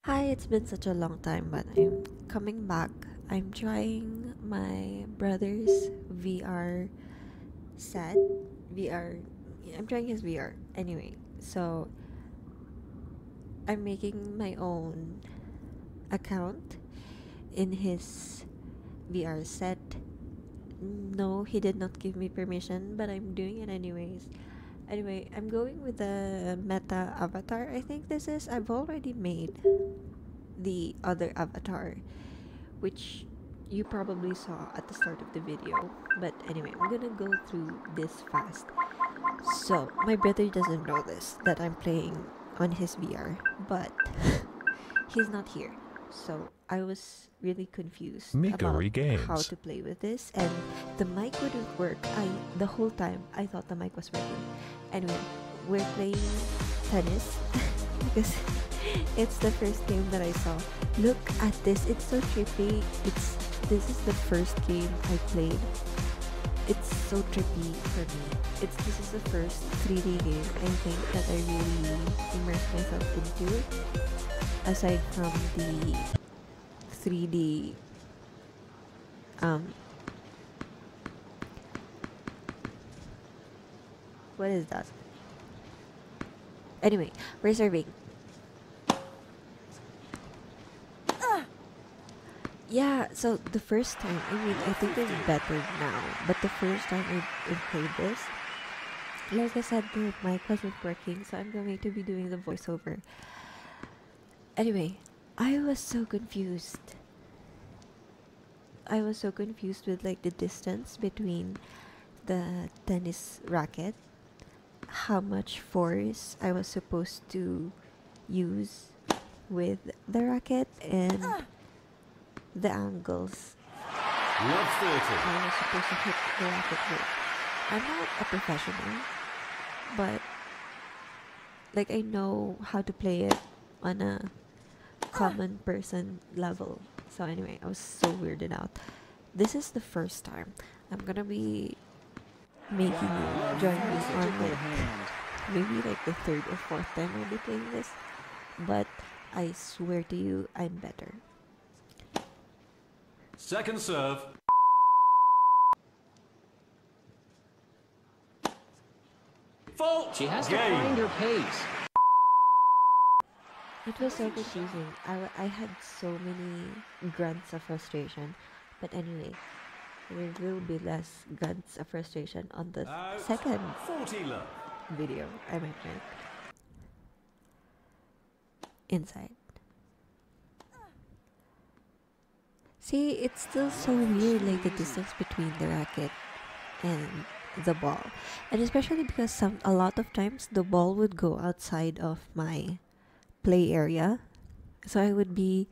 Hi, it's been such a long time, but I'm coming back. I'm trying my brother's VR set. VR. I'm trying his VR. Anyway, so I'm making my own account in his VR set. No, he did not give me permission, but I'm doing it anyways. Anyway, I'm going with the meta avatar. I think this is. I've already made the other avatar, which you probably saw at the start of the video. But anyway, I'm gonna go through this fast. So, my brother doesn't know this, that I'm playing on his VR, but he's not here. So, I was really confused about Miggery how Games. to play with this, and the mic wouldn't work. The whole time I thought the mic was working. Anyway, we're playing tennis because it's the first game that I saw. Look at this. It's so trippy. This is the first game I played. It's so trippy for me. This is the first 3D game I think that I really immersed myself into, aside from the 3D um what is that? Anyway, we're serving. Yeah, so the first time, I think it's better now, but the first time I played this, like I said, the mic wasn't working, so I'm going to be doing the voiceover. Anyway, I was so confused. I was so confused with like the distance between the tennis racket, how much force I was supposed to use with the racket, and the angles Love 30. I was supposed to hit the racket with. I'm not a professional, but like I know how to play it on a common person level. So anyway, I was so weirded out. This is the first time I'm gonna be making you join me on like maybe like the third or fourth time I'll be playing this. But I swear to you, I'm better. Second serve. Fault. She has to Game. find her pace. It was so confusing. I had so many grunts of frustration. But anyway, there will be less grunts of frustration on the second 40 love. video I might make. Inside. See, it's still so weird, like the distance between the racket and the ball. And especially because a lot of times the ball would go outside of my play area. So I would be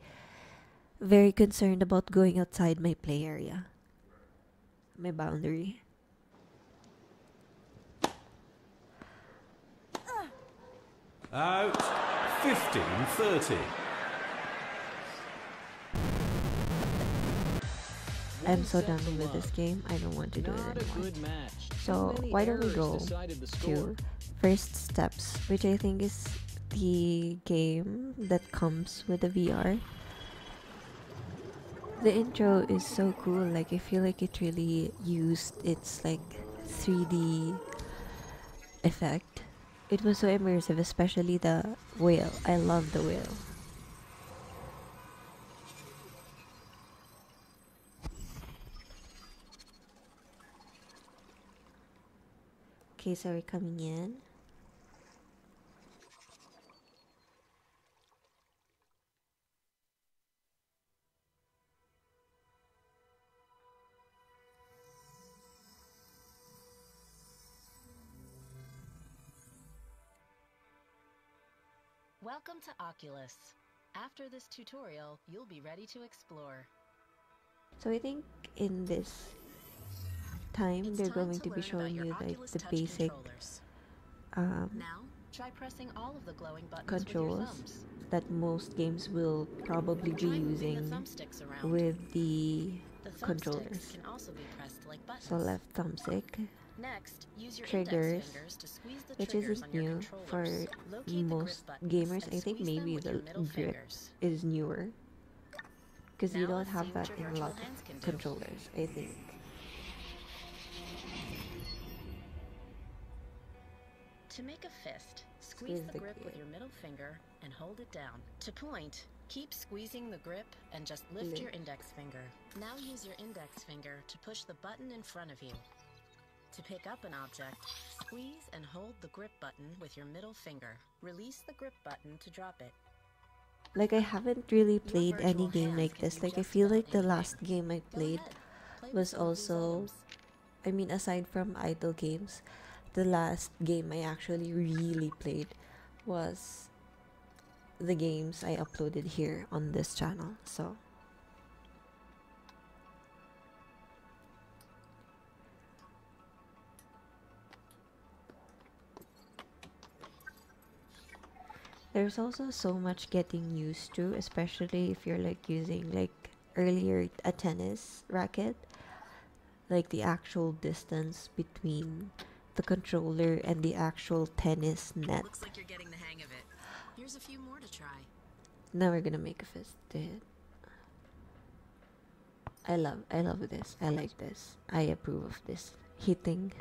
very concerned about going outside my play area, my boundary. Out. 15-30. I'm so done with this game. I don't want to do it Not a anymore. good match. So Too many why don't we errors go decided the to score. first steps, which I think is the game that comes with the VR. The intro is so cool. Like I feel like it really used its like 3D effect. It was so immersive, especially the whale. I love the whale. Okay, so we're coming in. Welcome to Oculus. After this tutorial, you'll be ready to explore. So I think in this time It's they're time going to to be learn about showing your you like Oculus the Touch basic controllers. um, Now, try pressing all of the glowing buttons with your controls thumbs. that most games will probably be Try moving the using thumbsticks around. with the The thumbsticks controllers. can also be pressed like buttons. So left thumbstick, Next, use your index triggers, fingers to squeeze the which triggers isn't on your new for controllers. Locate the grip most buttons gamers. and I think squeeze them maybe with your the middle grip fingers. is newer because you Now don't let's see have what that your in a virtual lot hands of can do. controllers, I think. To make a fist, squeeze the grip key. with your middle finger and hold it down. To point, keep squeezing the grip and just lift your index finger. Now use your index finger to push the button in front of you. To pick up an object, squeeze and hold the grip button with your middle finger. Release the grip button to drop it. Like, I haven't really Your played any virtual game hands like can this. do Like, I just feel about like the anything. last game I Go played ahead, play with was some of these also, items. I mean, aside from idle games, the last game I actually really played was the games I uploaded here on this channel. So there's also so much getting used to, especially if you're like using like earlier a tennis racket, like the actual distance between the controller and the actual tennis net. Looks like you're getting the hang of it. Here's a few more to try. Now we're gonna make a fist to hit. I love this. I like this. I approve of this hitting.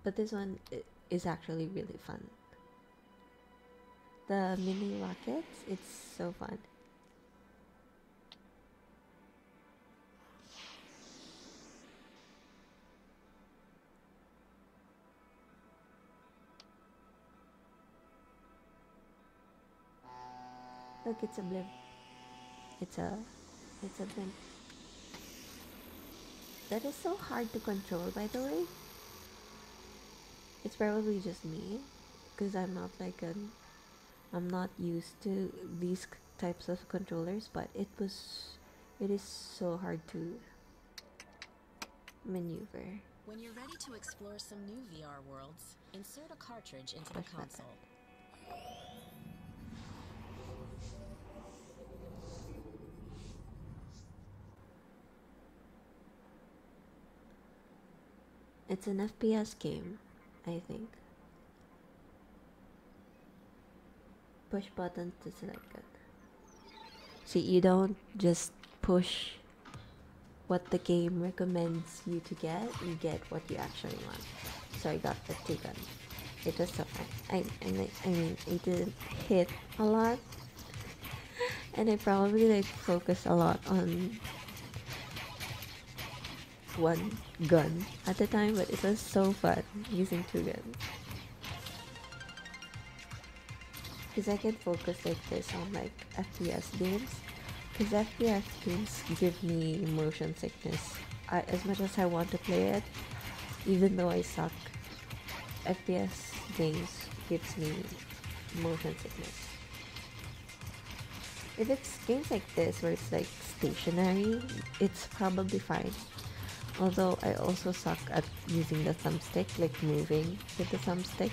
But this one is actually really fun. The mini rockets, it's so fun. Look, it's a blimp. It's a blimp. That is so hard to control, by the way. It's probably just me, because I'm not used to these types of controllers, but it is so hard to maneuver. When you're ready to explore some new VR worlds, insert a cartridge into the Push button. console. It's an FPS game, I think. Push button to select it. See, you don't just push what the game recommends you to get, you get what you actually want. So I got the two guns. It was so fun. I mean, it didn't hit a lot, and I probably like focus a lot on one gun at a time, but it was so fun using two guns. Because I can focus like this on like FPS games. Because FPS games give me motion sickness. As much as I want to play it, even though I suck, FPS games gives me motion sickness. If it's games like this where it's like stationary, it's probably fine. Although I also suck at using the thumbstick, like moving with the thumbstick.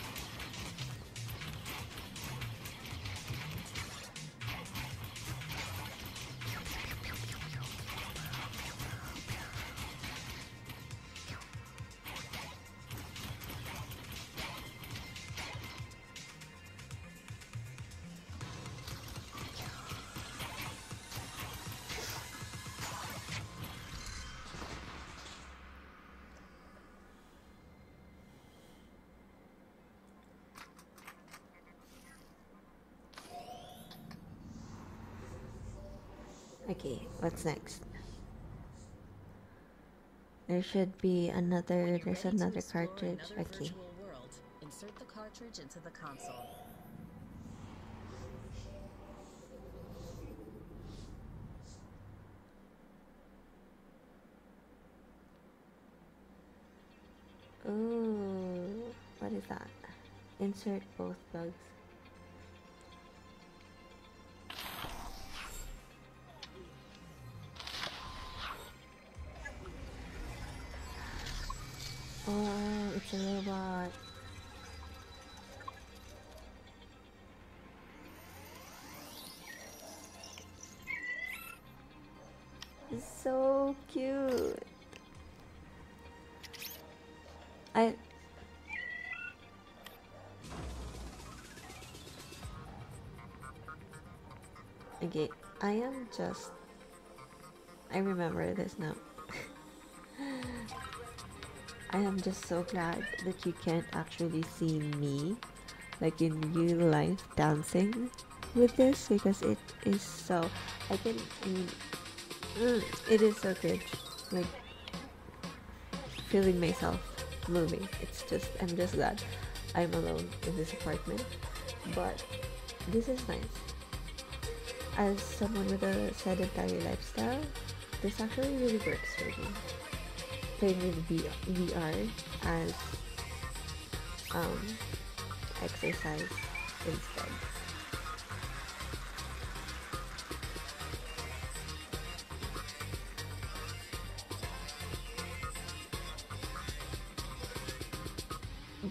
Okay, what's next? There should be another, there's another cartridge. Okay. World, insert the cartridge into the console. Ooh, what is that? Insert both bugs. Oh, it's a robot. So cute. I Okay, I am just I remember this now. I am just so glad that you can't actually see me like in real life dancing with this because it is so I mean it is so good like feeling myself moving. I'm just glad I'm alone in this apartment, but this is nice. As someone with a sedentary lifestyle, this actually really works for me. Playing with VR as um, exercise instead.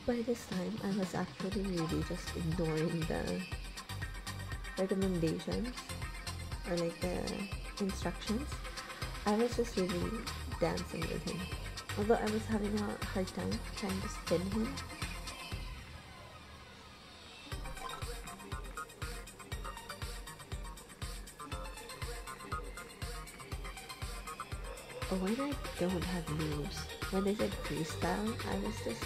By this time, I was actually really just ignoring the recommendations or like the instructions. I was just really dancing with him. Although I was having a hard time trying to spin him. Oh, when I don't have moves, when they said freestyle, I was just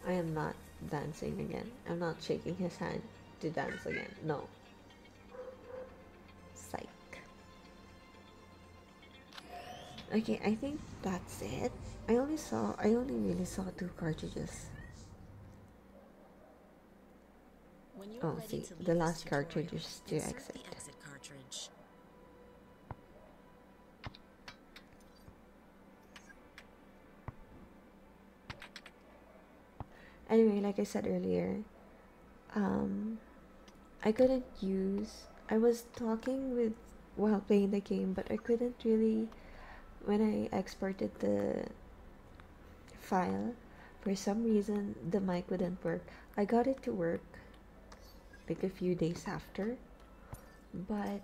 I am not dancing again. I'm not shaking his hand to dance again. No. Psych. Okay, I think that's it. I only really saw 2 cartridges. When you're Oh, ready see, to leave the this last tutorial, cartridge is to insert exit. the exit cartridge. Anyway, like I said earlier, um, I couldn't use. I was talking with while playing the game, but I couldn't really. When I exported the file, for some reason the mic wouldn't work. I got it to work like a few days after, but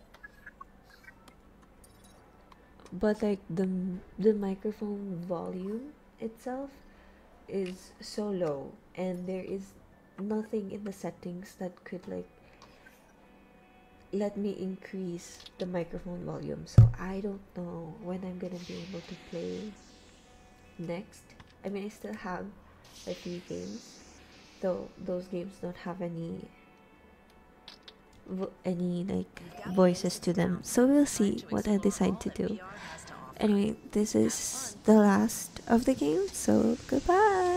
like the microphone volume itself is so low, and there is nothing in the settings that could like let me increase the microphone volume. So I don't know when I'm gonna be able to play next. I mean, I still have a few games, though those games don't have any like voices to them. So we'll see what I decide to do. Anyway, this is the last of the game, so goodbye.